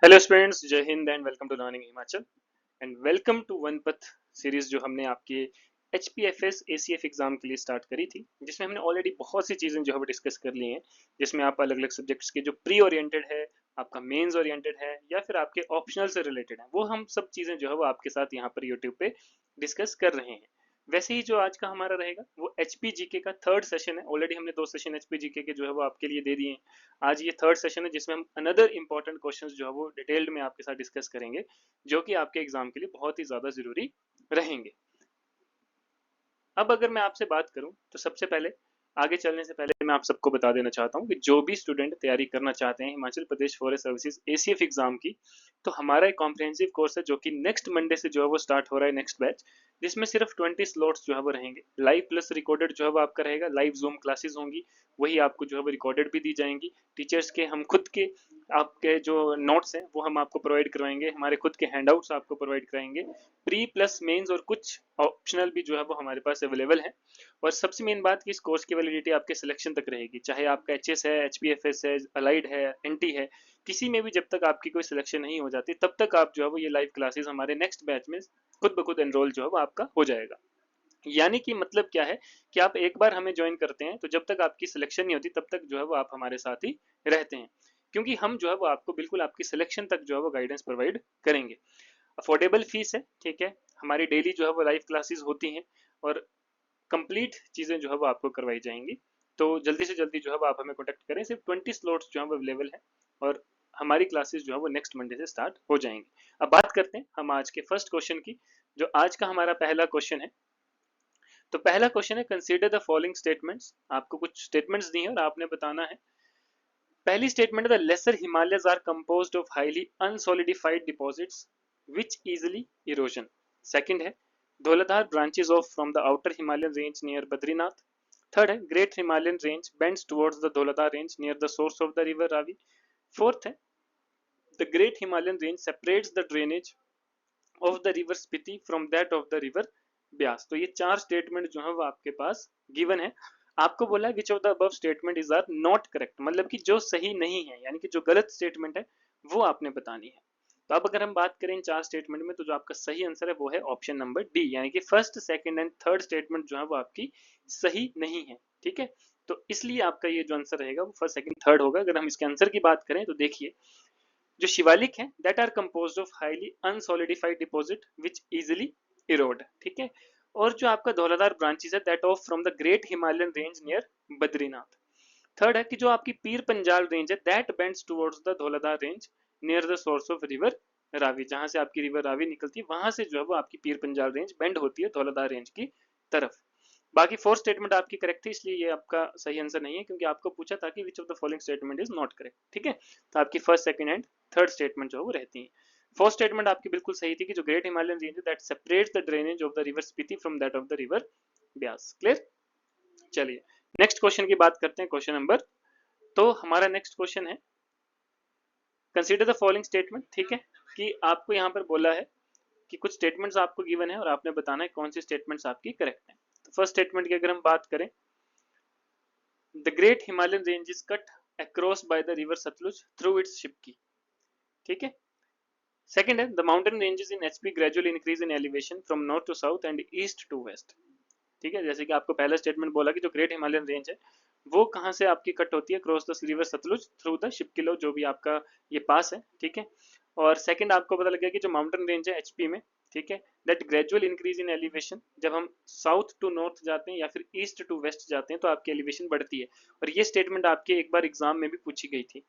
Hello students, जय हिंद and welcome to learning Himachal and welcome to one path series जो हमने आपके H P F S A C F exam के लिए स्टार्ट करी थी, जिसमें हमने ऑलरेडी बहुत सी चीज़ें जो है डिस्कस कर ली हैं। जिसमें आप अलग अलग सब्जेक्ट्स के जो प्री ओरिएंटेड है, आपका मेंस ओरिएंटेड है या फिर आपके ऑप्शनल से रिलेटेड है, वो हम सब चीज़ें जो है वो आपके साथ यहाँ पर यूट्यूब पे डिस्कस कर रहे हैं। वैसे ही जो आज का हमारा रहेगा वो एच पी जी के का थर्ड सेशन है। ऑलरेडी हमने 2 सेशन एच पी जी के जो है वो आपके लिए दे दिए हैं। आज ये थर्ड सेशन है जिसमें हम अनदर इंपॉर्टेंट क्वेश्चंस जो है वो डिटेल्ड में आपके साथ डिस्कस करेंगे, जो कि आपके एग्जाम के लिए बहुत ही ज्यादा जरूरी रहेंगे। अब अगर मैं आपसे बात करूं तो सबसे पहले आगे चलने से पहले मैं आप सबको बता देना चाहता हूं कि जो भी स्टूडेंट तैयारी करना चाहते हैं Himachal Pradesh forest services ACF exam की, तो हमारा एक कॉम्प्रिहेंसिव कोर्स है जो कि नेक्स्ट मंडे से जो है वो स्टार्ट हो रहा है, नेक्स्ट बैच, जिसमें सिर्फ 20 स्लॉट्स जो है वो रहेंगे। लाइव प्लस रिकॉर्डेड जो है वो आपका रहेगा, लाइव जूम क्लासेस होंगी, वही आपको जो है वो रिकॉर्डेड भी दी जाएंगी। टीचर्स के हम खुद के आपके जो नोट्स हैं वो हम आपको प्रोवाइड करवाएंगे, हमारे खुद के हैंडआउट्स आपको प्रोवाइड कराएंगे। प्री प्लस मेंस और कुछ ऑप्शनल भी जो है वो हमारे पास अवेलेबल है। और सबसे मेन बात कि इस कोर्स की वैलिडिटी आपके सिलेक्शन तक रहेगी, चाहे आपका एचएस है, एचपीएफएस है, अलाइड है, एनटी है, किसी में भी जब तक आपकी कोई सिलेक्शन नहीं हो जाती तब तक आप जो है वो ये लाइव क्लासेस हमारे नेक्स्ट बैच में खुद ब खुद एनरोल जो है वो आपका हो जाएगा। यानी कि मतलब क्या है कि आप एक बार हमें ज्वाइन करते हैं तो जब तक आपकी सिलेक्शन नहीं होती तब तक जो है वो आप हमारे साथ ही रहते हैं, क्योंकि हम जो है वो आपको बिल्कुल आपकी सिलेक्शन तक जो है वो गाइडेंस प्रोवाइड करेंगे। अफोर्डेबल फीस है, ठीक है। हमारी डेली जो है वो लाइव क्लासेस होती हैं और कंप्लीट चीजें जो है वो आपको करवाई जाएंगी। तो जल्दी से जल्दी जो है वो आप हमें कॉन्टेक्ट करें। सिर्फ 20 स्लॉट्स जो है वो अवेलेबल है और हमारी क्लासेस जो है वो नेक्स्ट मंडे से स्टार्ट हो जाएंगी। अब बात करते हैं हम आज के फर्स्ट क्वेश्चन की। जो आज का हमारा पहला क्वेश्चन है, तो पहला क्वेश्चन है, कंसीडर द फॉलोइंग स्टेटमेंट्स। आपको कुछ स्टेटमेंट्स दी हैं और आपने बताना है। पहली स्टेटमेंट है, the lesser Himalayas are composed of highly unsolidified deposits which easily erosion. Second है, Dhauladhar branches off from the outer Himalayan range near Badrinath. Third है, great Himalayan range bends towards the Dhauladhar range near the source of the river Ravi. Fourth है, the great Himalayan range separates the drainage of the river Spiti from that of the river Beas. तो ये चार statement जो है वो आपके पास given है। आपको बोला है which of the above statement is are not correct, मतलब कि जो सही नहीं है, यानी कि जो गलत स्टेटमेंट है वो आपने बतानी है। तो अब अगर हम बात करें इन चार स्टेटमेंट में, तो जो आपका सही आंसर है वो है ऑप्शन नंबर डी, यानी कि first second and third statement जो है वो आपकी सही नहीं है, ठीक है। तो इसलिए आपका ये जो आंसर रहेगा वो फर्स्ट सेकंड थर्ड होगा। अगर हम इसके आंसर की बात करें तो देखिए, जो शिवालिक है that are composed of highly unsolidified deposit which easily erode, ठीक है। और जो आपका धौलाधार ब्रांचेस है that off from the great Himalayan range near Badrinath. Third है कि जो आपकी पीर पंजाल रेंज है that bends towards the Dhauladhar range near the source of river Ravi. जहां से आपकी रिवर रावी निकलती है वहां से जो है वो आपकी पीर पंजाल रेंज बेंड होती है धौलाधार रेंज की तरफ। बाकी फोर्थ स्टेटमेंट आपकी करेक्ट थी, इसलिए ये आपका सही आंसर नहीं है, क्योंकि आपको पूछा था कि विच of the following statement is not correct, ठीक है। तो आपकी first second and third statement जो है वो रहती है। फोर्थ स्टेटमेंट आपकी बिल्कुल सही थी कि जो ग्रेट हिमालयन रेंज है that separates the drainage of the river Spiti from that of the river Beas. Clear. चलिए नेक्स्ट क्वेश्चन की बात करते हैं, क्वेश्चन नंबर। तो हमारा नेक्स्ट क्वेश्चन है, कंसीडर द फॉलोइंग स्टेटमेंट, ठीक है। कि आपको यहाँ पर बोला है कि कुछ स्टेटमेंट्स आपको गिवन है और आपने बताना है कौन सी स्टेटमेंट्स आपकी करेक्ट है। तो फर्स्ट स्टेटमेंट की अगर हम बात करें, the great Himalayan range is cut across by the river Sutlej through its Shipki, ठीक है। सेकंड है, the mountain ranges in HP gradually increase in elevation from north to south and east to west, ठीक है। जैसे कि आपको पहला स्टेटमेंट बोला कि जो ग्रेट हिमालयन रेंज है वो कहाँ से आपकी कट होती है, cross the river Sutlej through the शिपकिलो, जो भी आपका ये पास है, ठीक है। और सेकंड आपको पता लग गया कि जो माउंटेन रेंज है एचपी में, ठीक है, that gradual increase in elevation, जब हम साउथ टू नॉर्थ जाते हैं या फिर ईस्ट टू वेस्ट जाते हैं तो आपकी एलिवेशन बढ़ती है। और ये स्टेटमेंट आपके एक बार एग्जाम में भी पूछी गई थी,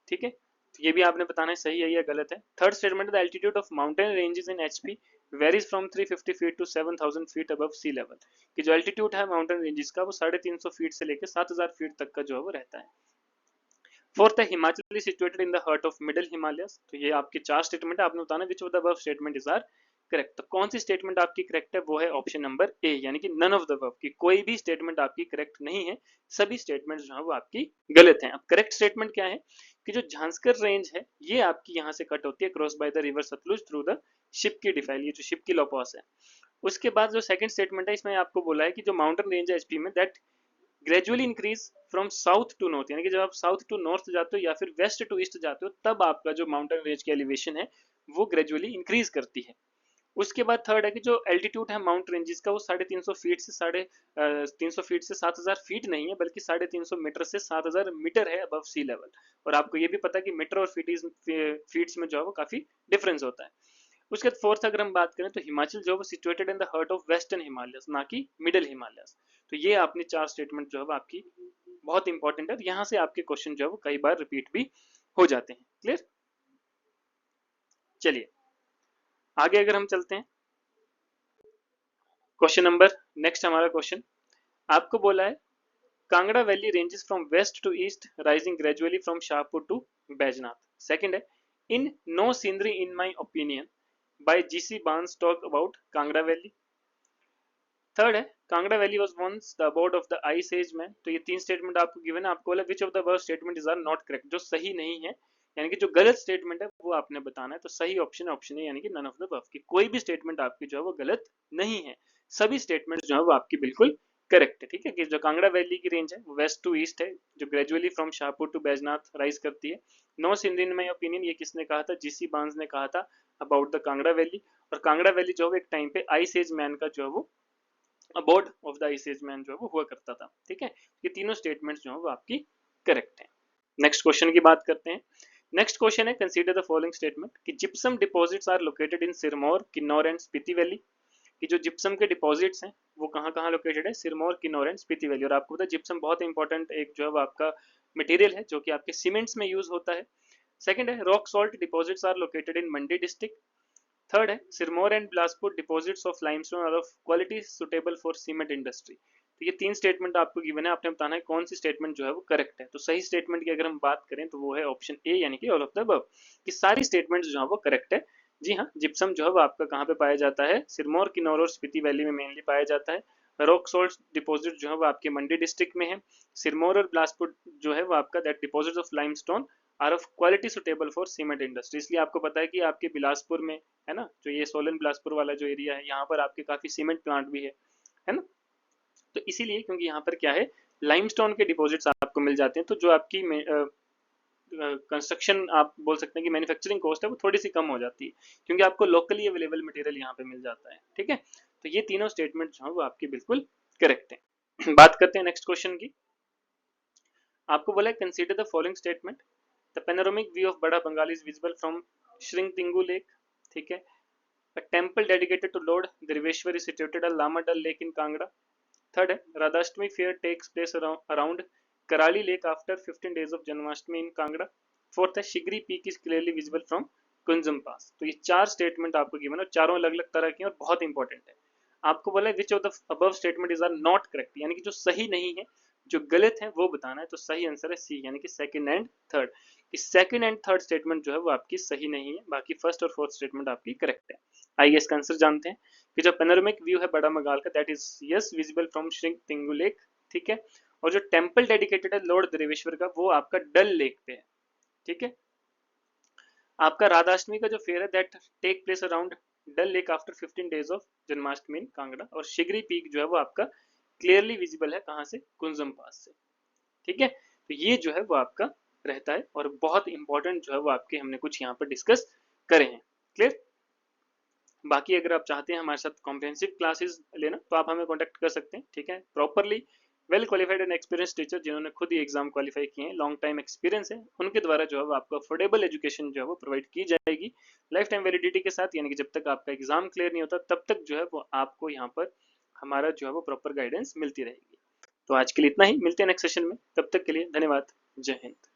ठीक है। तो ये भी आपने बताना है सही है या गलत है। Third statement, the altitude of mountain ranges in HP varies from 350 feet to 7000 feet above sea level, कि जो एल्टीट्यूड है माउंटेन रेंजेस का वो 350 फीट से लेकर 7000 फीट तक का जो है वो रहता है। फोर्थ है, Himachal is situated in the heart of middle Himalayas. तो ये आपके चार स्टेटमेंट है, आपने बताना which of the above statement is are correct. तो कौन सी स्टेटमेंट आपकी करेक्ट है, वो है ऑप्शन नंबर ए, यानी कि नन ऑफ द अबव, की कोई भी स्टेटमेंट आपकी करेक्ट नहीं है, सभी स्टेटमेंट जो है वो आपकी गलत हैं। अब करेक्ट स्टेटमेंट क्या है कि जो झांसकर रेंज है ये आपकी यहाँ से कट होती है cross by the river Sutlej through the Shipki defile, ये जो शिपकी लोपास है। उसके बाद जो सेकंड स्टेटमेंट है इसमें आपको बोला है कि जो माउंटेन रेंज है एचपी में that gradually increase from south to north, यानी कि जब आप साउथ टू नॉर्थ जाते हो या फिर वेस्ट टू ईस्ट जाते हो तब आपका जो माउंटेन रेंज की एलिवेशन है वो ग्रेजुअली इंक्रीज करती है। उसके बाद थर्ड है कि जो एल्टीट्यूड है माउंट रेंजेस का वो 350 फीट से 350 फीट से 7000 फीट नहीं है, बल्कि 350 मीटर से 7000 मीटर है अबव सी लेवल। और आपको ये भी पता है कि मीटर और फीट्स में जो है वो काफी डिफरेंस होता है। उसके बाद फोर्थ अगर हम बात करें तो हिमाचल जो है वो situated in the heart of western Himalayas, ना कि मिडल हिमालयस। तो ये आपने चार स्टेटमेंट जो है आपकी बहुत इंपॉर्टेंट है, यहाँ से आपके क्वेश्चन जो है वो कई बार रिपीट भी हो जाते हैं। क्लियर? चलिए आगे अगर हम चलते हैं क्वेश्चन नंबर, नेक्स्ट हमारा क्वेश्चन आपको बोला है Kangra valley ranges from west to east rising gradually from Shahpur to Baijnath. Second है in no scenery in my opinion by GC Barnes talk about Kangra valley. Third है Kangra valley was once the abode of the ice age man. तो ये तीन statement आपको given है, आपको बोला which of the above statement is are not correct, जो सही नहीं है, यानी कि जो गलत स्टेटमेंट है वो आपने बताना है। तो सही ऑप्शन है ऑप्शन ए, यानी कि नन ऑफ द अबव, की कोई भी स्टेटमेंट आपकी जो है वो गलत नहीं है, सभी स्टेटमेंट जो है वो आपकी बिल्कुल करेक्ट है। ठीक है, कि जो कांगड़ा वैली की रेंज है वो वेस्ट टू ईस्ट है, जो gradually from Shahpur to Baijnath rise करती है। No since in my opinion ये किसने कहा था? जीसी बांस ने कहा था अबाउट द कांगड़ा वैली। और कांगड़ा वैली जो है एक टाइम पे आइस एज मैन का जो है वो abode of the ice age man जो है वो हुआ करता था। ठीक है, ये तीनों स्टेटमेंट्स जो है वो आपकी करेक्ट है। नेक्स्ट क्वेश्चन की बात करते हैं। नेक्स्ट क्वेश्चन है कंसीडर द फॉलोइंग स्टेटमेंट कि gypsum deposits are located in Sirmaur, Kinnaur and Spiti valley. कि जो जिप्सम के डिपॉजिट्स हैं वो कहाँ कहाँ लोकेटेड है? Sirmaur, Kinnaur and Spiti valley. और आपको पता है जिप्सम बहुत इंपॉर्टेंट एक जो है वो आपका मटेरियल है जो कि आपके सीमेंट्स में यूज होता है। सेकंड है rock salt deposits are located in Mandi district. Third है Sirmaur and Bilaspur deposits of limestone are of quality suitable for cement industry. तो ये तीन स्टेटमेंट आपको गिवन है, आपने बताना है कौन सी स्टेटमेंट जो है वो करेक्ट है। तो सही स्टेटमेंट की अगर हम बात करें तो वो है ऑप्शन ए, यानी कि ऑल ऑफ द अबव, कि सारी स्टेटमेंट्स जो है वो करेक्ट है। जी हाँ, जिप्सम जो है वो आपका कहाँ पे पाया जाता है? सिरमौर, किन्नौर और स्पीति वैली में मेनली पाया जाता है। रॉक सॉल्ट डिपॉजिट जो है वो आपके मंडी डिस्ट्रिक्ट में है। सिरमौर और बिलासपुर जो है वो आपका that deposit of limestone are of quality suitable for cement industry. इसलिए आपको पता है कि आपके बिलासपुर में है ना, जो ये सोलन बिलासपुर वाला जो एरिया है यहाँ पर आपके काफी सीमेंट प्लांट भी है ना। तो इसीलिए क्योंकि यहाँ पर क्या है, लाइमस्टोन के डिपॉजिट्स आपको मिल जाते हैं, तो जो आपकी कंस्ट्रक्शन आप बोल सकते हैं कि मैन्युफैक्चरिंग कॉस्ट है वो थोड़ी सी कम हो जाती है, क्योंकि आपको लोकली अवेलेबल मटेरियल यहाँ पे मिल जाता है। ठीक है, तो ये तीनों स्टेटमेंट जो है वो आपकी बिल्कुल करेक्ट है। बात करते हैं नेक्स्ट क्वेश्चन की। आपको बोला है consider the following statement the panoramic view of Bara Bangal is visible from Shringtingu lake. ठीक है, a temple dedicated to Lord Deriveshwar is situated at Lama Dal Lake in Kangra. Third है Radhashtami fair takes place around Karali Lake after 15 days of Janmashtami in Kangra. Fourth है Shigri Peak is clearly visible from Kunjum Pass. तो ये चार statement आपको given है, चारों अलग अलग तरह की और बहुत इंपॉर्टेंट है। आपको बोला है which of the above statement is are not correct, यानी कि जो सही नहीं है, जो गलत है वो बताना है। तो सही आंसर है सी, यानी कि सेकंड एंड थर्ड। इस सेकंड एंड थर्ड स्टेटमेंट जो है वो आपकी सही नहीं है, बाकी फर्स्ट और फोर्थ स्टेटमेंट आपकी करेक्ट है। आइए इसका आंसर जानते हैं कि जो पेनोरामिक व्यू है बड़ा बंगाल का that is yes visible from Shringtingu lake. ठीक है, और जो टेम्पल डेडिकेटेड है लॉर्ड देवेश्वर का वो आपका डल लेक पे है। ठीक है, आपका राधाष्टमी का जो फेयर है that take place around Dal lake after 15 days of Janmashtami in Kangra. और शिगरी पीक जो है वो आपका क्लियरली विजिबल है कहां से? कुंजम पास से। ठीक है, तो ये जो है वो आपका रहता है, और बहुत इंपॉर्टेंट जो है वो आपके हमने कुछ यहाँ पर डिस्कस करे हैं। क्लियर? बाकी अगर आप चाहते हैं हमारे साथ कॉम्प्रिहेंसिव क्लासेस लेना तो आप हमें कॉन्टेक्ट कर सकते हैं। ठीक है, properly well qualified and experience teacher जिन्होंने खुद ही एग्जाम क्वालिफाई किए हैं, लॉन्ग टाइम एक्सपीरियंस है, उनके द्वारा जो है वो आपको अफोर्डेबल एजुकेशन जो है वो प्रोवाइड की जाएगी लाइफ टाइम वैलिडिटी के साथ, यानी कि जब तक आपका एग्जाम क्लियर नहीं होता तब तक जो है वो आपको यहाँ पर हमारा जो है वो प्रॉपर गाइडेंस मिलती रहेगी। तो आज के लिए इतना ही, मिलते हैं नेक्स्ट सेशन में, तब तक के लिए धन्यवाद, जय हिंद।